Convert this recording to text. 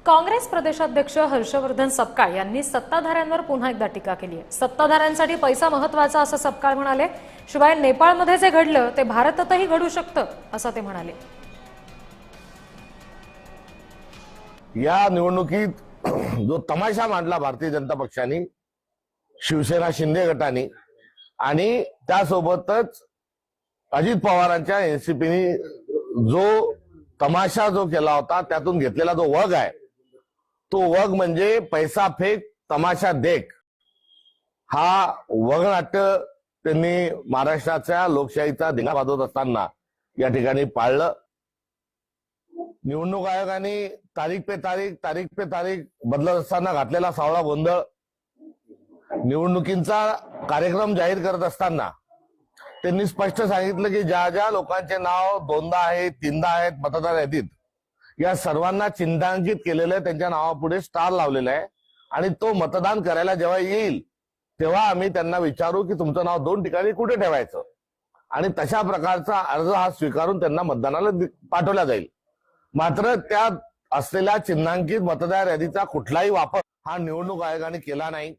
काँग्रेस प्रदेशाध्यक्ष हर्षवर्धन सपकाळ यांनी सत्ताधाऱ्यांवर पुन्हा एकदा टीका केली आहे। सत्ताधाऱ्यांसाठी पैसा महत्त्वाचा असं सपकाळ म्हणाले। शिवाय नेपाळमध्ये जे घडलं ते भारतातही घडू शकतं असं ते म्हणाले। या निवडणुकीत जो तमाशा मांडला भारतीय जनता पक्षाने, शिवसेना शिंदे गटाने आणि त्यासोबतच अजित पवारांच्या एनसीपीने जो तमाशा जो केला होता, त्यातून घेतलेला जो वग आहे तो वग म्हणजे पैसा फेक तमाशा देख हा वगनाट्य त्यांनी महाराष्ट्राच्या लोकशाहीचा धिंगा वाजवत असताना या ठिकाणी पाळलं। निवडणूक आयोगाने तारीख पे तारीख बदलत असताना घातलेला सावळा गोंधळ, निवडणुकींचा कार्यक्रम जाहीर करत असताना त्यांनी स्पष्ट सांगितलं की ज्या ज्या लोकांचे नाव दोनदा आहेत, तीनदा आहेत मतदार यादीत, या सर्वांना चिन्हांकित केलेलं आहे, त्यांच्या नावापुढे स्टार लावलेलं आहे आणि तो मतदान करायला जेव्हा येईल तेव्हा आम्ही त्यांना विचारू की तुमचं नाव दोन ठिकाणी कुठे ठेवायचं आणि तशा प्रकारचा अर्ज हा स्वीकारून त्यांना मतदानाला पाठवला जाईल। मात्र त्यात असलेल्या चिन्हांकित मतदार यादीचा कुठलाही वापर हा निवडणूक आयोगाने केला नाही।